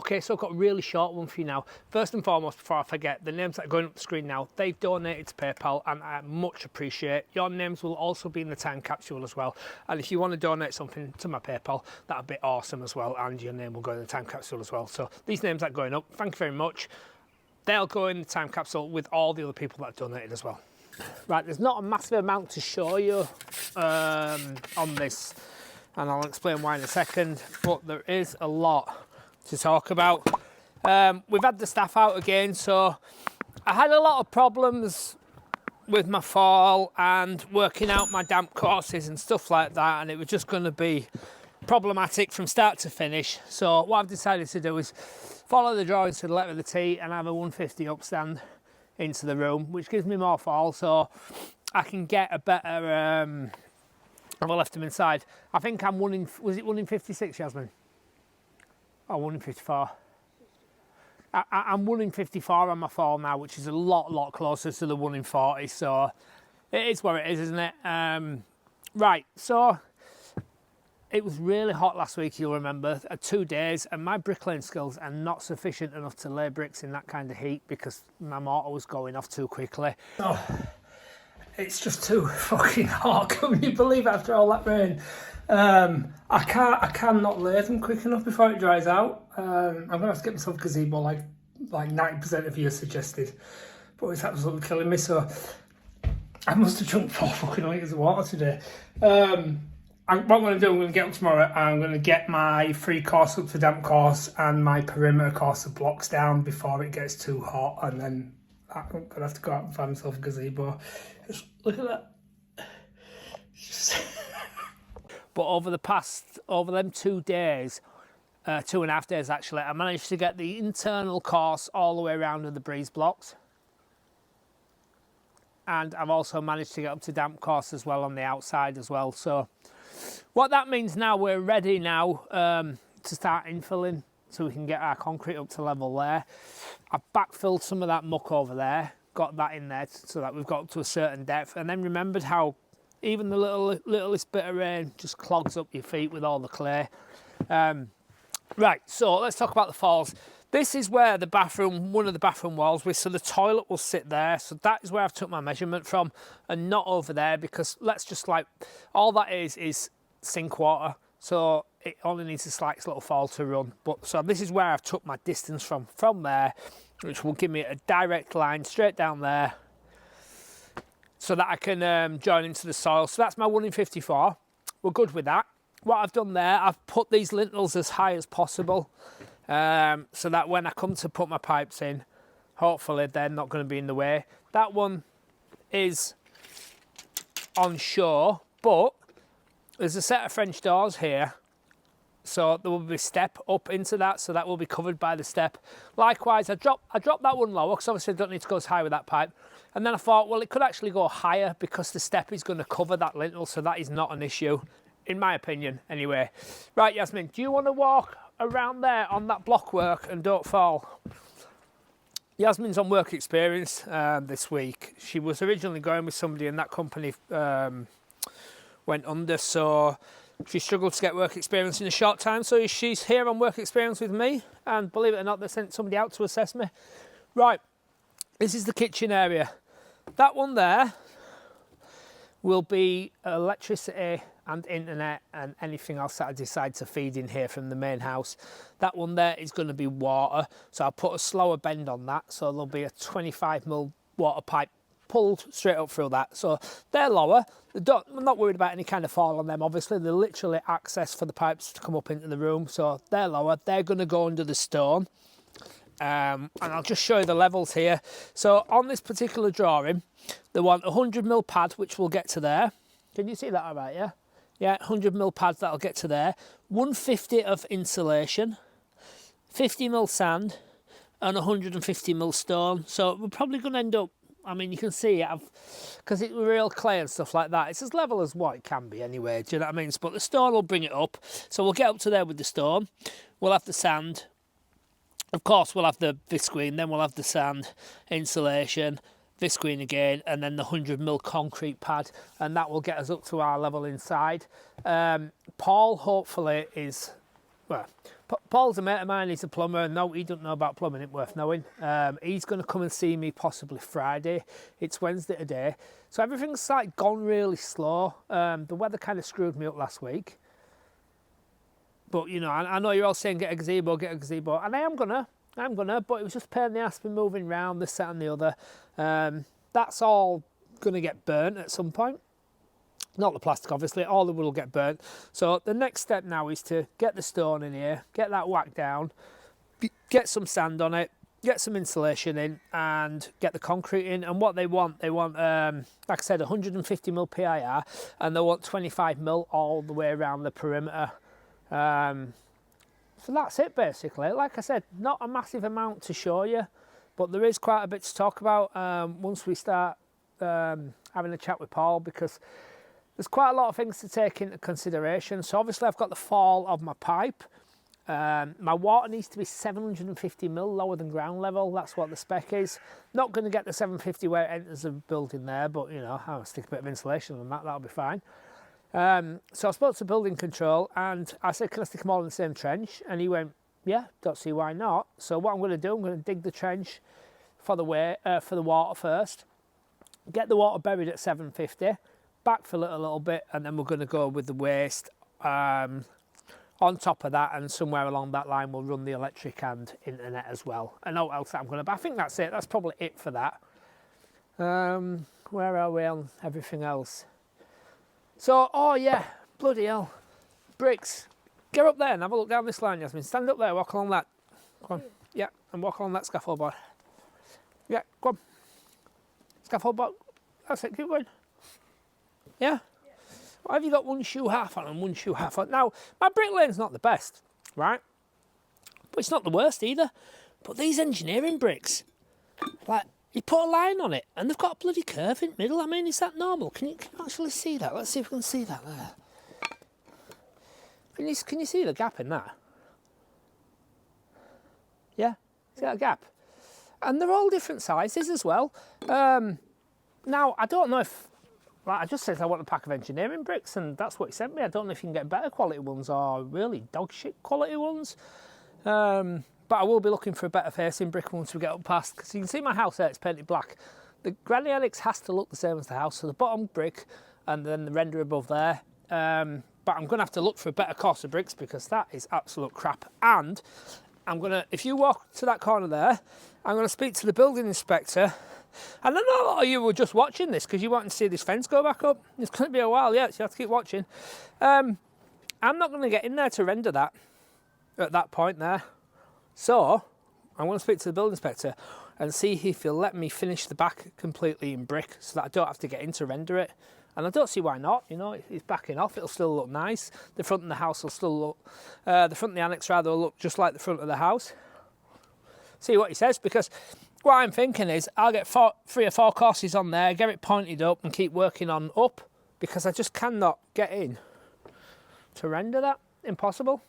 Okay, so I've got a really short one for you now. First and foremost, before I forget, the names that are going up the screen now, they've donated to PayPal, and I much appreciate. Your names will also be in the time capsule as well. And if you want to donate something to my PayPal, that'd be awesome as well, and your name will go in the time capsule as well. So these names that are going up, thank you very much. They'll go in the time capsule with all the other people that have donated as well. Right, there's not a massive amount to show you on this, and I'll explain why in a second, but there is a lot to talk about. We've had the staff out again, so I had a lot of problems with my fall and working out my damp courses and stuff like that, and it was just going to be problematic from start to finish. So what I've decided to do is follow the drawings to the letter of the T and have a 150 upstand into the room, which gives me more fall, so I can get a better I've left them inside. I think I'm one in, was it 1 in 56, Yasmin? Oh, 1 in 54. I'm 1 in 54 on my fall now, which is a lot closer to the 1 in 40, so it is where it is, isn't it? Right, so it was really hot last week, you'll remember, 2 days, and my bricklaying skills are not sufficient enough to lay bricks in that kind of heat because my mortar was going off too quickly. Oh, it's just too fucking hot, can you believe it, after all that rain? I cannot lay them quick enough before it dries out. I'm gonna have to get myself a gazebo like 90% of you suggested, but it's absolutely killing me. So I must have drunk 4 fucking litres of water today. What I'm going to do, I'm going to get up tomorrow, I'm going to get my free course up to damp course and my perimeter course of blocks down before it gets too hot, and then I'm going to have to go out and find myself a gazebo. Just look at that. But over them 2 days, 2.5 days actually, I managed to get the internal course all the way around with the breeze blocks. And I've also managed to get up to damp course as well on the outside as well. So what that means now, we're ready now to start infilling so we can get our concrete up to level there. I've backfilled some of that muck over there, got that in there so that we've got up to a certain depth, and then remembered how even the littlest bit of rain just clogs up your feet with all the clay. Right, so let's talk about the falls. This is where the bathroom, one of the bathroom walls was, so the toilet will sit there. So that is where I've took my measurement from, and not over there, because let's just all that is sink water. So it only needs a slight little fall to run. But so this is where I've took my distance from there, which will give me a direct line straight down there, so that I can join into the soil. So that's my 1 in 54. We're good with that. What I've done there, I've put these lintels as high as possible, so that when I come to put my pipes in, hopefully they're not going to be in the way. That one is on shore, but there's a set of French doors here, so there will be step up into that, so that will be covered by the step. Likewise, I dropped that one lower, because obviously I don't need to go as high with that pipe. And then I thought, well, it could actually go higher because the step is going to cover that lintel, so that is not an issue, in my opinion, anyway. Right, Yasmin, do you want to walk around there on that block work and don't fall? Yasmin's on work experience this week. She was originally going with somebody and that company went under, so she struggled to get work experience in a short time, so she's here on work experience with me, and believe it or not, they sent somebody out to assess me. Right, this is the kitchen area. That one there will be electricity and internet and anything else that I decide to feed in here from the main house. That one there is going to be water, so I'll put a slower bend on that, so there'll be a 25mm water pipe pulled straight up through that. So they're lower. I'm not worried about any kind of fall on them, obviously. They're literally access for the pipes to come up into the room, so they're lower. They're going to go under the stone. And I'll just show you the levels here. So on this particular drawing, they want a 100mm pad, which we'll get to there. Can you see that all right, yeah? Yeah, 100mm pads, that'll get to there. 150 of insulation, 50mm sand, and 150mm stone. So we're probably going to end up, I mean, you can see it, because it's real clay and stuff like that. It's as level as what it can be anyway, do you know what I mean? But the stone will bring it up. So we'll get up to there with the stone. We'll have the sand. Of course, we'll have the visqueen, then we'll have the sand, insulation, visqueen again, and then the 100mm concrete pad, and that will get us up to our level inside. Paul hopefully is, well, Paul's a mate of mine, he's a plumber. No, he doesn't know about plumbing, it's worth knowing. He's going to come and see me possibly Friday. It's Wednesday today. So everything's like gone really slow. The weather kind of screwed me up last week. But, you know, I know you're all saying get a gazebo, and I am gonna, but it was just a pain in the ass, been moving around, this, that and the other. That's all going to get burnt at some point. Not the plastic, obviously, all the wood will get burnt. So the next step now is to get the stone in here, get that whacked down, get some sand on it, get some insulation in, and get the concrete in. And what they want, like I said, 150mm PIR, and they want 25mm all the way around the perimeter. So that's it, basically. Like I said, not a massive amount to show you, but there is quite a bit to talk about once we start having a chat with Paul, because there's quite a lot of things to take into consideration. So obviously I've got the fall of my pipe. My water needs to be 750mm lower than ground level. That's what the spec is. Not going to get the 750 where it enters the building there, but you know, I'll stick a bit of insulation on that, that'll be fine. So I spoke to building control and I said, can I stick them all in the same trench? And he went, yeah, don't see why not. So what I'm going to do, I'm going to dig the trench for the water first, get the water buried at 750, backfill it a little bit, and then we're going to go with the waste on top of that, and somewhere along that line we'll run the electric and internet as well. I know what else I'm going to, but I think that's it. That's probably it for that. Where are we on everything else? So, oh yeah, bloody hell, bricks. Get up there and have a look down this line, Yasmin. Stand up there, walk along that. Go on. Yeah, and walk along that scaffold board. Yeah, go on. Scaffold board. That's it, keep going. Yeah? Why have you got one shoe half on and one shoe half on? Now, my bricklane's not the best, right? But it's not the worst either. But these engineering bricks, like, you put a line on it and they've got a bloody curve in the middle. I mean, is that normal? Can you actually see that? Let's see if we can see that there. Can you see the gap in that? Yeah? See that gap? And they're all different sizes as well. Now, I don't know if... Like I just said I want a pack of engineering bricks, and that's what he sent me. I don't know if you can get better quality ones or really dog shit quality ones. But I will be looking for a better facing brick once we get up past, because you can see my house there, it's painted black. The granny annex has to look the same as the house, so the bottom brick and then the render above there. But I'm going to have to look for a better course of bricks, because that is absolute crap. And I'm going to, if you walk to that corner there, I'm going to speak to the building inspector. And I know a lot of you were just watching this because you want to see this fence go back up. It's going to be a while yet, so you have to keep watching. I'm not going to get in there to render that at that point there. So I'm going to speak to the building inspector and see if he'll let me finish the back completely in brick so that I don't have to get in to render it. And I don't see why not, you know, it's backing off, it'll still look nice. The front of the house will still look, the front of the annex rather will look just like the front of the house. See what he says, because what I'm thinking is I'll get 3 or 4 courses on there, get it pointed up and keep working on up, because I just cannot get in to render that. Impossible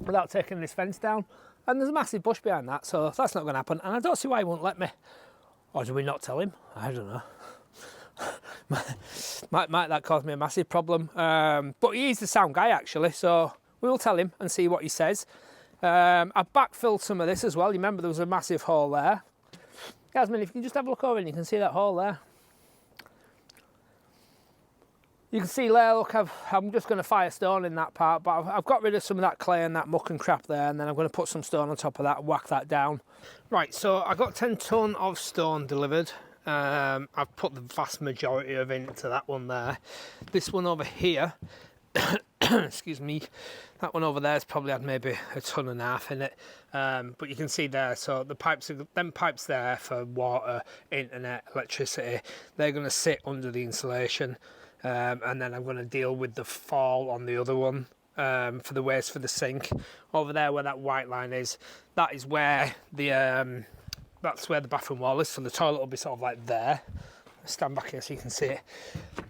without taking this fence down. And there's a massive bush behind that, so that's not going to happen. And I don't see why he won't let me. Or do we not tell him? I don't know. might that cause me a massive problem. But he is the sound guy actually, so we will tell him and see what he says. I've backfilled some of this as well. You remember there was a massive hole there. Yasmin, if you can just have a look over and you can see that hole there. You can see there, look, I'm just going to fire stone in that part, but I've got rid of some of that clay and that muck and crap there, and then I'm going to put some stone on top of that and whack that down. Right, so I got 10 tonne of stone delivered. I've put the vast majority of it into that one there. This one over here, excuse me, that one over there has probably had maybe 1.5 tonnes in it. But you can see there, so the pipes, them pipes there for water, internet, electricity, they're going to sit under the insulation. And then I'm going to deal with the fall on the other one for the waste for the sink. Over there where that white line is, that is where the that's where the bathroom wall is, so the toilet will be sort of like there. I'll stand back here so you can see it.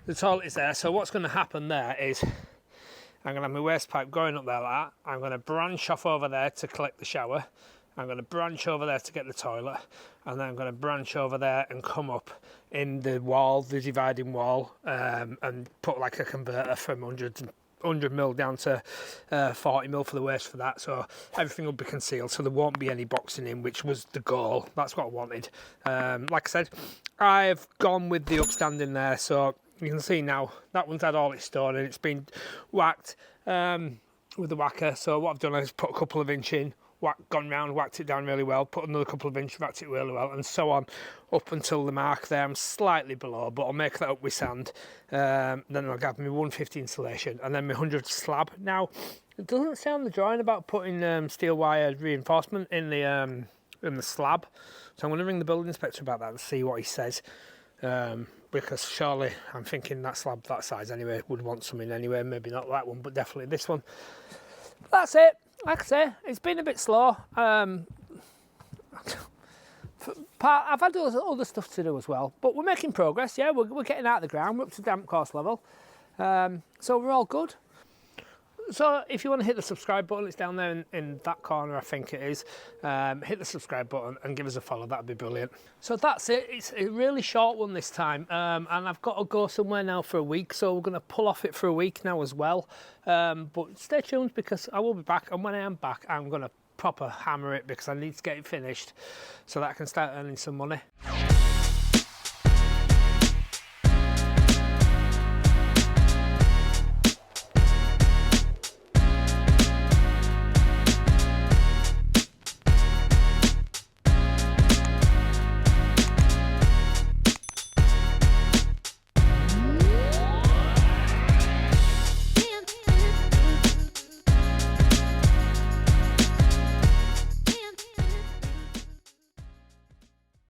The toilet is there, so what's going to happen there is I'm going to have my waste pipe going up there like that. I'm going to branch off over there to collect the shower. I'm going to branch over there to get the toilet, and then I'm going to branch over there and come up in the wall, the dividing wall, and put like a converter from 100 100mm down to 40mm for the waste for that, so everything will be concealed, so there won't be any boxing in, which was the goal. That's what I wanted. Like I said, I've gone with the upstanding there, so you can see now that one's had all its stone and it's been whacked with the whacker. So what I've done is put a couple of inch in, gone round, whacked it down really well, put another couple of inch, whacked it really well, and so on up until the mark there. I'm slightly below, but I'll make that up with sand. Then I'll have my 150 insulation and then my 100 slab. Now, it doesn't say on the drawing about putting steel wire reinforcement in the slab, so I'm going to ring the building inspector about that and see what he says. Because surely I'm thinking that slab that size anyway would want something anyway, maybe not that one, but definitely this one. That's it. Like I say, it's been a bit slow. I've had other stuff to do as well, but we're making progress. Yeah, we're getting out of the ground. We're up to damp course level, so we're all good. So if you want to hit the subscribe button, it's down there in that corner, I think it is. Hit the subscribe button and give us a follow, that'd be brilliant. So that's it. It's a really short one this time, and I've got to go somewhere now for a week, so we're going to pull off it for a week now as well. But stay tuned, because I will be back, and when I am back, I'm going to proper hammer it, because I need to get it finished so that I can start earning some money.